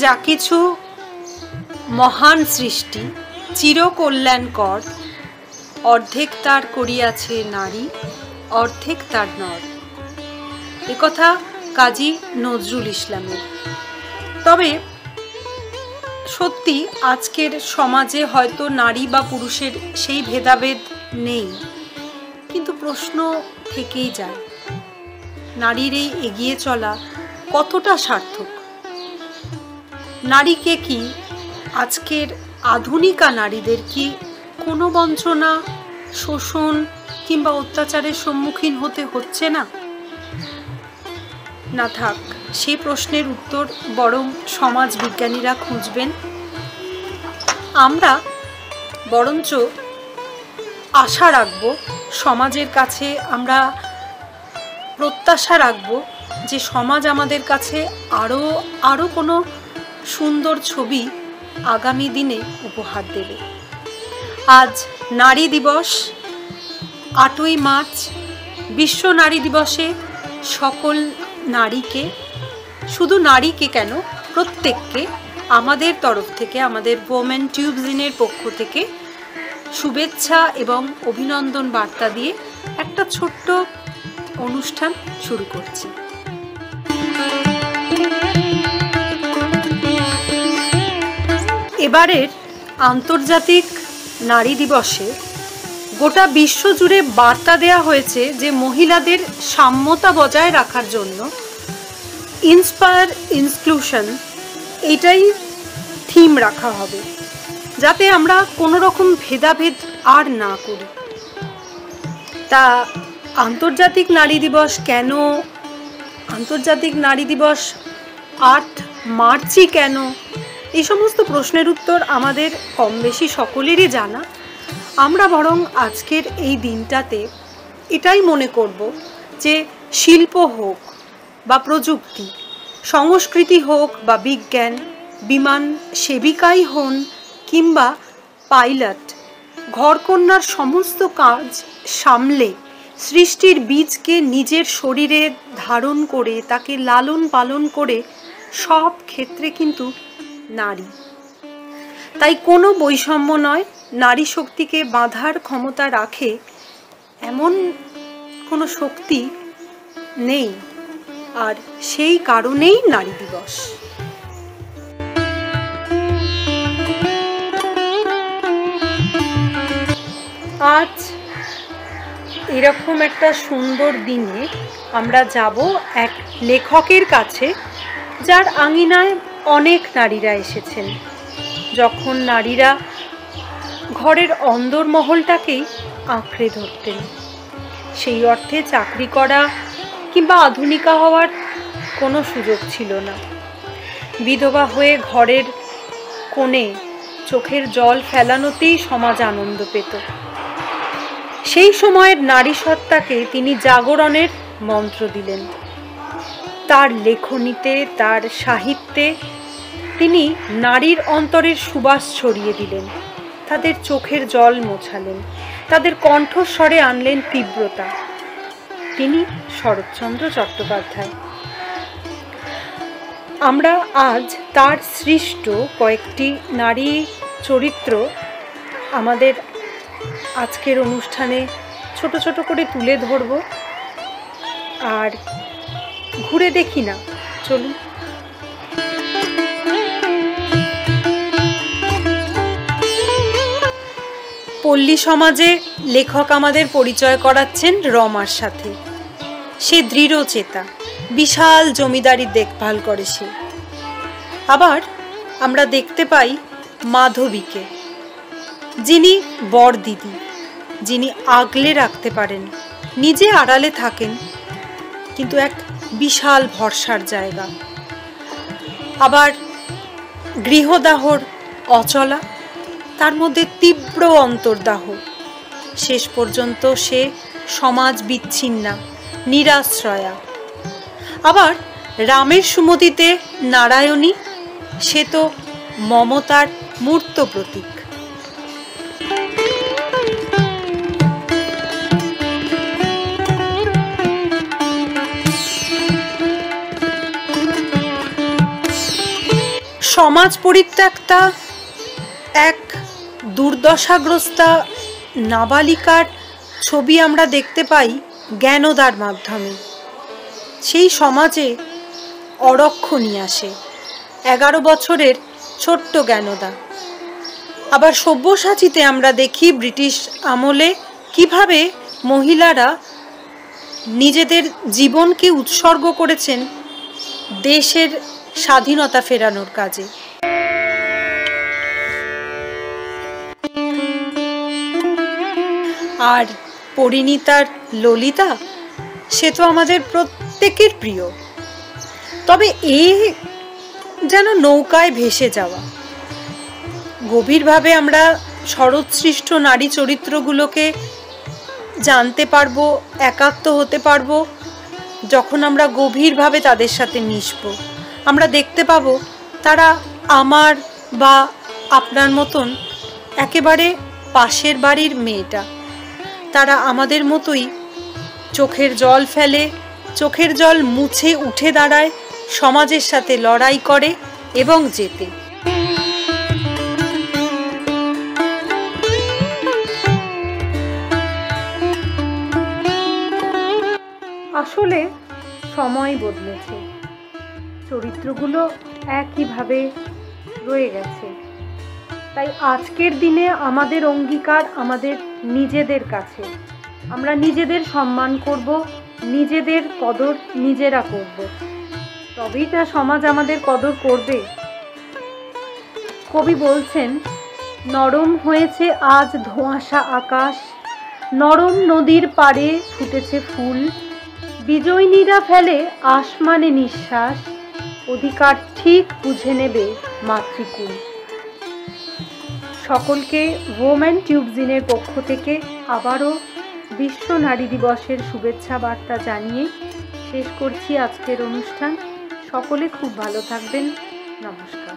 যা কিছু মহান সৃষ্টি চিরকল্যাণকর, অর্ধেক তার করিয়াছে নারী, অর্ধেক তার নর। একথা কাজী নজরুল ইসলামের। তবে সত্যি আজকের সমাজে হয়তো নারী বা পুরুষের সেই ভেদাভেদ নেই, কিন্তু প্রশ্ন থেকেই যায়, নারীর এই এগিয়ে চলা কতটা সার্থক? নারীকে কি, আজকের আধুনিকা নারীদের কি কোনো বঞ্চনা, শোষণ কিংবা অত্যাচারের সম্মুখীন হতে হচ্ছে না? না থাক, সেই প্রশ্নের উত্তর বরং সমাজ বিজ্ঞানীরা খুঁজবেন। আমরা বরঞ্চ আশা রাখব, সমাজের কাছে আমরা প্রত্যাশা রাখব যে সমাজ আমাদের কাছে আরও কোনো সুন্দর ছবি আগামী দিনে উপহার দেবে। আজ নারী দিবস, 8ই মার্চ, বিশ্ব নারী দিবসে সকল নারীকে, শুধু নারীকে কেন, প্রত্যেককে আমাদের তরফ থেকে, আমাদের ওমেন টিউবস ইনের পক্ষ থেকে শুভেচ্ছা এবং অভিনন্দন বার্তা দিয়ে একটা ছোট্ট অনুষ্ঠান শুরু করছি। এবারের আন্তর্জাতিক নারী দিবসে গোটা বিশ্ব জুড়ে বার্তা দেওয়া হয়েছে যে মহিলাদের সাম্যতা বজায় রাখার জন্য ইন্সপায়ার ইনক্লুশন, এটাই থিম রাখা হবে, যাতে আমরা কোনো রকম ভেদাভেদ আর না করি। তা আন্তর্জাতিক নারী দিবস কেন, আন্তর্জাতিক নারী দিবস 8 মার্চই কেন, এই সমস্ত প্রশ্নের উত্তর আমাদের কম বেশি সকলেরই জানা। আমরা বরং আজকের এই দিনটাতে এটাই মনে করব যে শিল্প হোক বা প্রযুক্তি, সংস্কৃতি হোক বা বিজ্ঞান, বিমান সেবিকাই হন কিংবা পাইলট, ঘরকন্যার সমস্ত কাজ সামলে সৃষ্টির বীজকে নিজের শরীরে ধারণ করে তাকে লালন পালন করে সব ক্ষেত্রে কিন্তু নারী। তাই কোনো বৈষম্য নয়, নারী শক্তিকে বাঁধার ক্ষমতা রাখে এমন কোনো শক্তি নেই, আর সেই কারণেই নারী দিবস। আজ এরকম একটা সুন্দর দিনে আমরা যাব এক লেখকের কাছে, যার আঙিনায় অনেক নারীরা এসেছেন। যখন নারীরা ঘরের অন্দরমহলটাকেই আঁকড়ে ধরতেন, সেই অর্থে চাকরি করা কিংবা আধুনিকা হওয়ার কোনো সুযোগ ছিল না। বিধবা হয়ে ঘরের কোণে চোখের জল ফেলানোতেই সমাজ আনন্দ পেত। সেই সময়ের নারী সত্তাকে তিনি জাগরণের মন্ত্র দিলেন। তার লেখনীতে, তার সাহিত্যে তিনি নারীর অন্তরের সুবাস ছড়িয়ে দিলেন, তাদের চোখের জল মোছালেন, তাদের কণ্ঠস্বরে আনলেন তীব্রতা। তিনি শরৎচন্দ্র চট্টোপাধ্যায়। আমরা আজ তার সৃষ্ট কয়েকটি নারী চরিত্র আমাদের আজকের অনুষ্ঠানে ছোট ছোট করে তুলে ধরব। আর ঘুরে দেখি না, চলুন। পল্লী সমাজে লেখক আমাদের পরিচয় করাচ্ছেন রমার সাথে। সে দৃঢ়চেতা, বিশাল জমিদারি দেখভাল করে সে। আবার আমরা দেখতে পাই মাধবীকে, যিনি বড় দিদি, যিনি আগলে রাখতে পারেন, নিজে আড়ালে থাকেন, কিন্তু এক বিশাল ভরসার জায়গা। আবার গৃহদাহর অচলা, তার মধ্যে তীব্র অন্তর্দাহ, শেষ পর্যন্ত সে সমাজ বিচ্ছিন্না, নিরাশ্রয়া। আবার রামের সুমতিতে নারায়ণী, সে তো মমতার মূর্ত প্রতীক। সমাজ পরিত্যক্তা এক দুর্দশাগ্রস্তা নাবালিকার ছবি আমরা দেখতে পাই জ্ঞানদার মাধ্যমে। সেই সমাজে অরক্ষ নিয়ে আসে 11 বছরের ছোট্ট জ্ঞানদা। আবার সব্যসাচীতে আমরা দেখি ব্রিটিশ আমলে কিভাবে মহিলারা নিজেদের জীবনকে উৎসর্গ করেছেন দেশের স্বাধীনতা ফেরানোর কাজে। আর পরিণীতার ললিতা, সে তো আমাদের প্রত্যেকের প্রিয়। তবে এ যেন নৌকায় ভেসে যাওয়া। গভীরভাবে আমরা শরৎসৃষ্ট নারী চরিত্রগুলোকে জানতে পারবো, একাত্ম হতে পারবো যখন আমরা গভীরভাবে তাদের সাথে মিশব। আমরা দেখতে পাবো তারা আমার বা আপনার মতন একেবারে পাশের বাড়ির মেয়েটা। তারা আমাদের মতোই চোখের জল ফেলে, চোখের জল মুছে উঠে দাঁড়ায়, সমাজের সাথে লড়াই করে এবং জেতে। আসলে সময় বদলেছে, চরিত্রগুলো একইভাবে রয়ে গেছে। তাই আজকের দিনে আমাদের অঙ্গীকার আমাদের নিজেদের কাছে। আমরা নিজেদের সম্মান করব, নিজেদের কদর নিজেরা করব, তবেই তা সমাজ আমাদের কদর করবে। কবি বলছেন, নরম হয়েছে আজ ধোঁয়াশা আকাশ, নরম নদীর পাড়ে ফুটেছে ফুল, বিজয়নীরা ফেলে আসমানে নিঃশ্বাস, অধিকার ঠিক বুঝে নেবে মাতৃকুল। সকলকে ওমেন টিউবজিনের পক্ষ থেকে আবারও বিশ্ব নারী দিবসের শুভেচ্ছা বার্তা জানিয়ে শেষ করছি আজকের অনুষ্ঠান। সকলে খুব ভালো থাকবেন। নমস্কার।